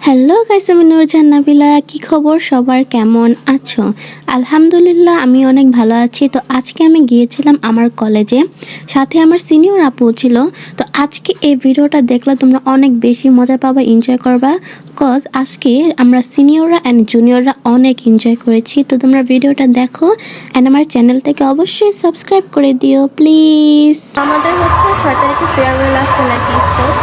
Hello guys, আমি নুরজাহান নাবিলা। কি খবর সবার, কেমন আছো? আলহামদুলিল্লাহ, আমি অনেক ভালো আছি। তো আজকে আমি গিয়েছিলাম আমার কলেজে, সাথে আমার সিনিয়র আপু ছিল। তো আজকে এই ভিডিওটা দেখলে তোমরা অনেক বেশি মজা পাবা, এনজয় করবা। কজ আজকে আমরা সিনিয়ররা অ্যান্ড জুনিয়ররা অনেক এনজয় করেছি। তো তোমরা ভিডিওটা দেখো অ্যান্ড আমার চ্যানেলটাকে অবশ্যই সাবস্ক্রাইব করে দিও প্লিজ। আমাদের হচ্ছে 6 তারিখে ফেয়ারওয়েল আসছে নাকি স্পোর্ট।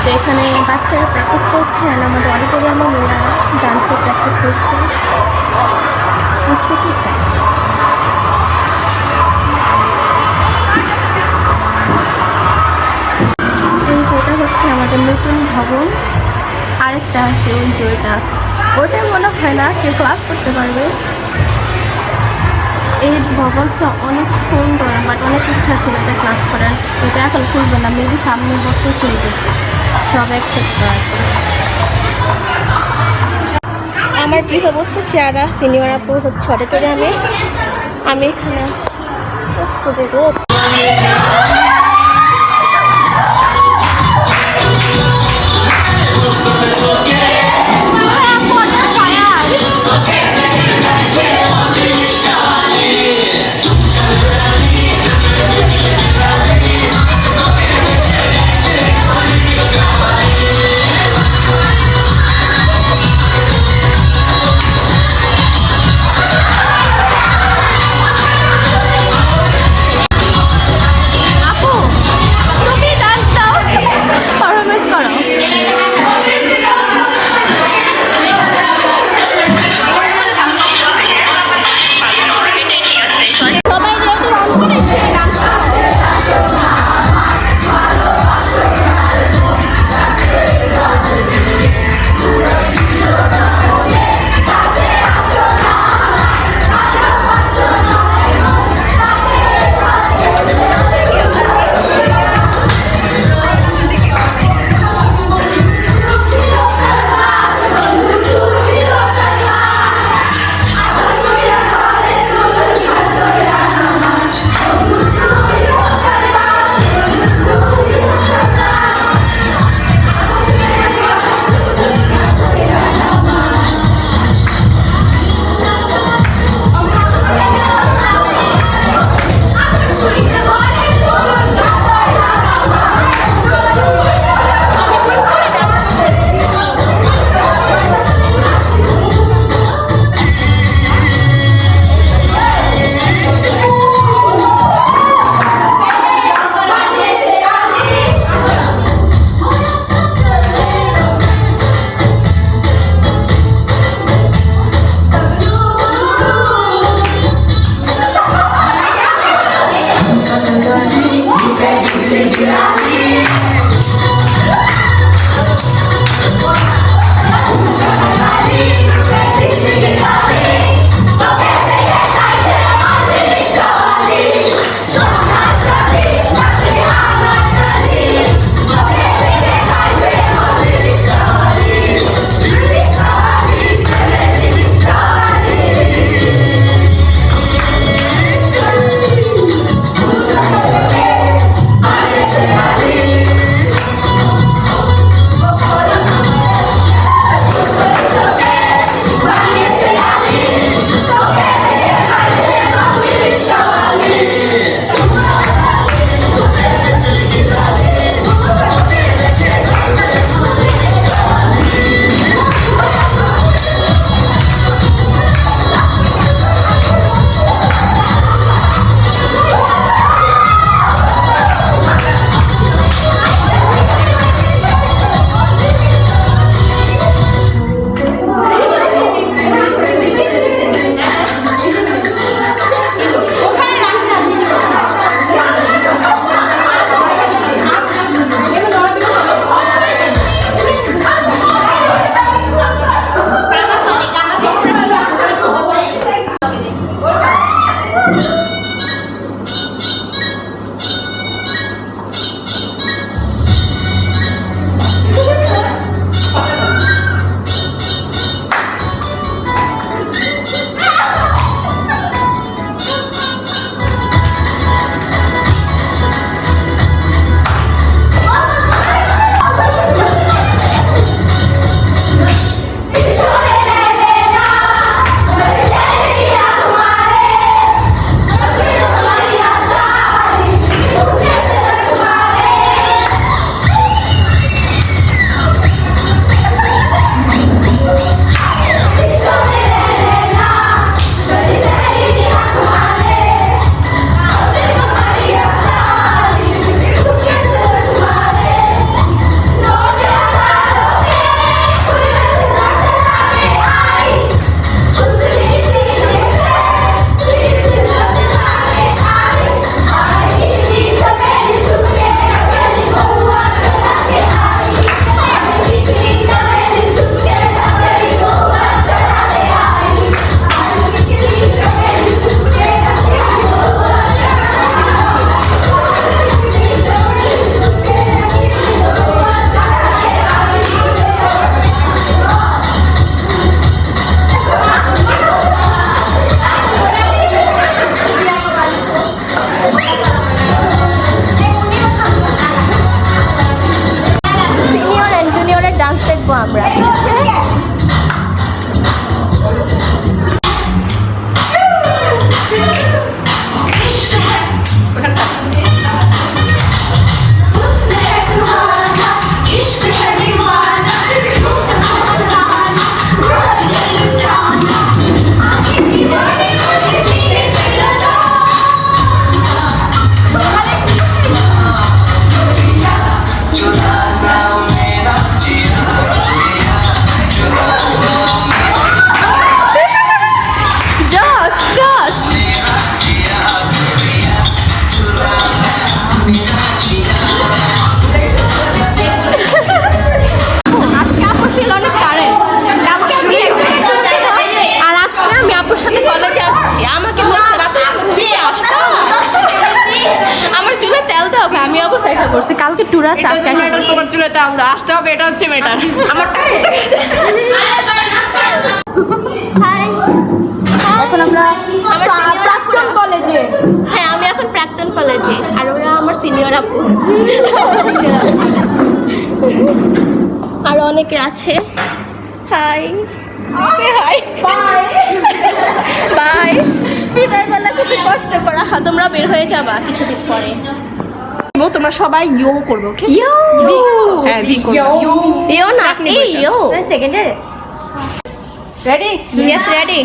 তো এখানে বাচ্চারা প্র্যাকটিস করছে আর আমাদের অডিটোরিয়ামে মেয়েরা ডান্সে প্র্যাকটিস করছে। এই যেটা হচ্ছে আমাদের নতুন ভবন, আরেকটা আছে ওই যে ওটাই মনে হয় না কেউ ক্লাস করতে পারবে। এই ভবনটা অনেক সুন্দর, বাট অনেক ইচ্ছা ছিল এটা ক্লাস করার। এটা এখন খুলবে না, মেবি সামনের বছর খুলবে সব একসাথে। আমার প্রিয় বস্তু চেয়ারা, সিনিয়র আপু হচ্ছে অডিটোরিয়ামে, আমি এখানে আসছি। রোদ আজকে আপুর ফিল অনেক কারেন্ট। আর আজকে আমি আপুর সাথে কলেজে আসছি, আমাকে বলছে রাতে ঘুমিয়ে আসতো। আমার চুলে তেল দেওয়া হবে, আমি অবস্থা এটা করছি। কালকে টুরা তোমার চুলে তেল দাও, আসতে হবে, এটা হচ্ছে মেটার। আমারটা এখন আমরা আমার প্রাক্তন কলেজে। হ্যাঁ, আমি এখন প্রাক্তন কলেজে, আর ওরা আমার সিনিয়র আপু। আর অনেকে আছে। High high bye bye. বিদায় বেলা খুব কষ্ট করা, তোমরা বের হয়ে যাবা কিছুদিন পরে। তোমরা সবাই ইয়ো করবে, ওকে? ইয়ো হ্যাঁ, ভি করবে। ইয়ো না, এই ইয়ো সেকেন্ডে। রেডি? Yes, ready.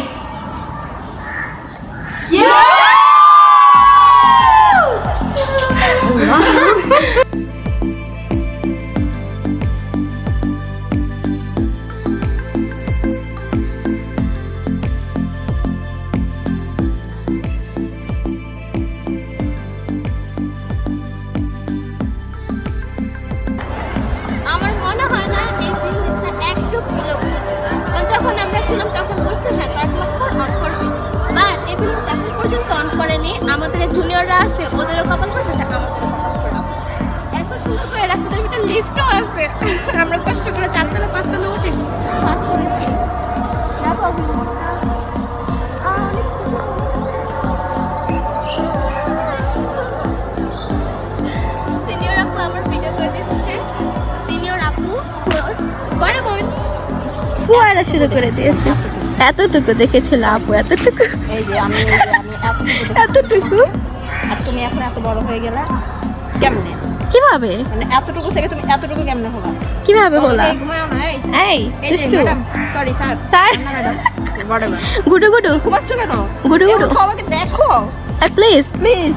আমার মনে হয় না এই বিল্ডিংটা এক যুগ হলো, কারণ যখন আমরা ছিলাম তখন বলছে হ্যাঁ কয়েক মাস পর অন করবে, বাট এই বিল্ডিংটা এখন পর্যন্ত অন করেনি। আমাদের জুনিয়ররা আছে, ওদেরও কপাল করে থাকে, আমাদেরও কপাল করে। এত সুন্দর করে রাস্তার ভিতরে লিফটও আছে, আমরা কষ্ট করে 4তলা 5তলা উঠে পাস করেছি। দেখো অনেক সিনিয়র আপু আমার ভিডিও করে দিচ্ছে। সিনিয়র আপু বড় বোন কুয়ারা শুরু করে দিয়েছে। এতটুকু দেখেছিল আপু, এতটুকু এই যে আমি এতটুকু। আর তুমি এখন এত বড় হয়ে গেলে কেমনে? কিভাবে মানে এতটুকু থেকে তুমি এতটুকু কেমনে হলো? কিভাবে হলা? এই দুষ্টু সরি স্যার, স্যার বড় গুডু গুডু ঘুমাচ্ছ কেন? গুডু গুডু আমাকে দেখো প্লিজ প্লিজ।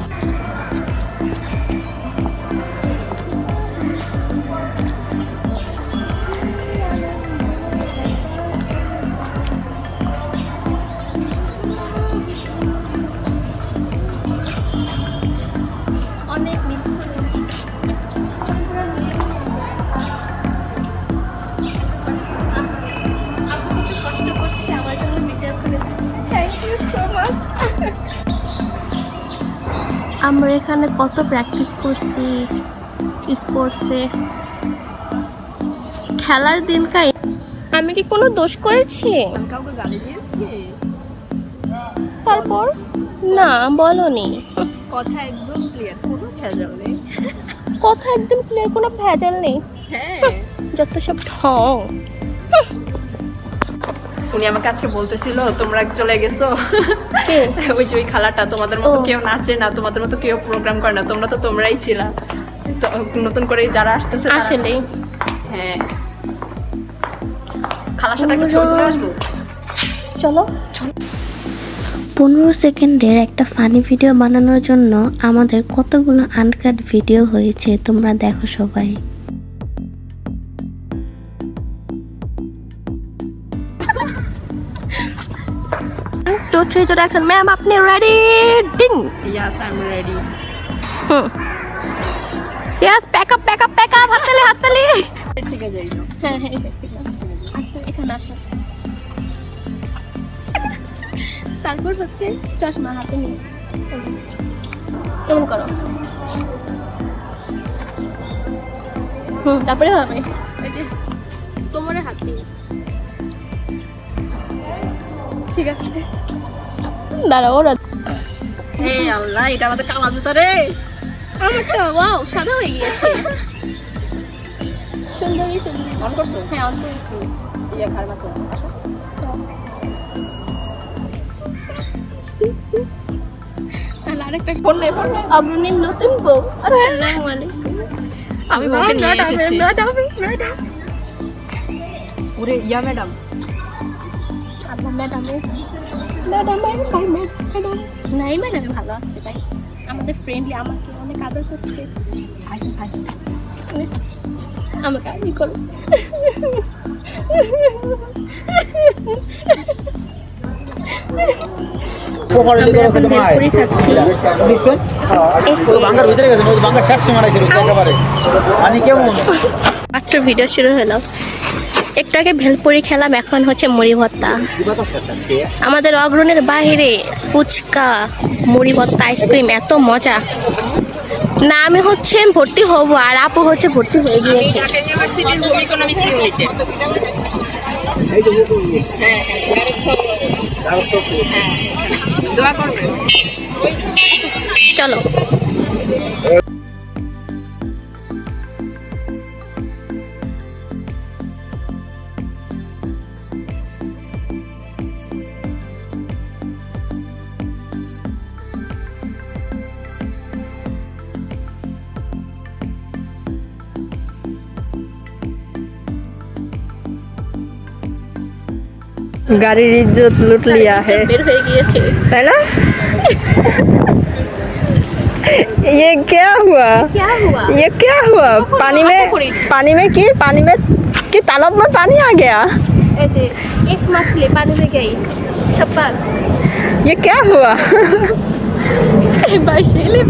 অনেক মিস করি। আপু কত কষ্ট করছে আমার জন্য ভিডিও করে দিচ্ছে। Thank you so much. আমরা এখানে কত প্র্যাকটিস করছি স্পোর্টসে, খেলার দিন কাই। আমি কি কোনো দোষ করেছি? কাউকে গালি দিয়েছি? তারপর না বলনি। কথা একদম ক্লিয়ার, কোনো ভেজাল নেই। কথা একদম ক্লিয়ার, কোনো ভেজাল নেই। হ্যাঁ, যত সব ঢং। উনি আমাকে আজকে বলতেছিল তোমরা চলে গেছো। কে? ওই যে ওই খালাটা, তোমাদের মতো ও। কেউ নাচে না, তোমাদের মতো কেউ প্রোগ্রাম করে না, তোমরা তো তোমরাই ছিলা। তো নতুন করে যারা আসতেছে তারা- আসলেই হ্যাঁ, খালার সাথে একটা ছবি তুলে আসবো। চলো। 15 সেকেন্ডের একটা ফানি ভিডিও বানানোর জন্য আমাদের কতগুলো আনকাট ভিডিও হয়েছে, তোমরা দেখো সবাই। টু থ্রি জোর অ্যাকশন। ম্যাম আপনি ready? Ding. Yes, I'm ready. Yes, pack up pack up pack up. হাততালি হাততালি। ঠিক আছে, যাই যাও। হ্যাঁ হ্যাঁ, এখানে আসো। তারপর হচ্ছে চশমা হাতে নিয়ে কেমন করো। তারপরে হবে এই যে কোমরে হাত দিয়ে। ঠিক আছে, দাঁড়াও। ওরা হে আল্লাহ, এটা আমাদের কালা জুতা রে। আমারটা ওয়াও সাদা হয়ে গিয়েছে। সুন্দরী সুন্দরী। অন করছো? হ্যাঁ অন করেছি। ইয়া ঘর মতো আসো। আরেকটা পড়লে পড়লে অগ্রণীর নতুন বউ। আসসালামু আলাইকুম। আমি ওকে নিয়ে এসেছি। ওরে ইয়া ম্যাডাম, নাই ম্যাডাম ভালো আছে তাই আমাদের ফ্রেন্ডলি, আমাকে অনেক আদর করছে। আমাকে আদর করো। আমরা এখন ভেলপুরি খাচ্ছি। মাত্র ভিডিও শুরু হলো, একটু আগে ভেলপুরি খেলাম, এখন হচ্ছে মুড়ি ভর্তা। আমাদের অগ্রণের বাইরে ফুচকা, মুড়ি ভর্তা, আইসক্রিম, এত মজা না। আমি হচ্ছে ভর্তি হব আর আপু হচ্ছে ভর্তি হয়ে গিয়েছে। ইউনিভার্সিটির হোম ইকোনমিক্স ইউনিটে। দোয়া করবে। চলো गाड़ी इज्जत लूट लिया है, বের হয়ে গিয়েছে। है ना? ये क्या हुआ? क्या हुआ? ये क्या हुआ? पानी में कि तालाब में पानी आ गया? ऐसे एक मछली पानी में गई, छप्पर ये क्या हुआ? बाइशेले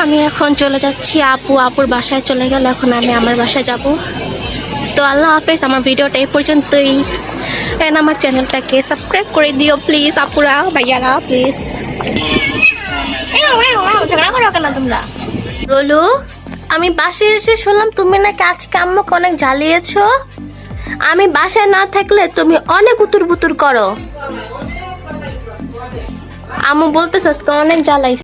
আমি এখন চলে যাচ্ছি, আপুর বাসায় চলে গেল, এখন আমি আমার বাসায় যাব। তো আল্লাহ হাফেজ, আমার ভিডিওটা এই পর্যন্তই। এন্ড আমার চ্যানেলটাকে সাবস্ক্রাইব করে দিও প্লিজ, আপুরা ভাইয়ারা প্লিজ। ঝগড়া করো কেন তোমরা? রোলু, আমি বাসায় এসে শুনলাম তুমি নাকি আজকে আম্মুকে অনেক জ্বালিয়েছো। আমি বাসায় না থাকলে তুমি অনেক উতুর বুতুর করো। আম্মু বলতেছে আজকে অনেক জ্বালাইছে।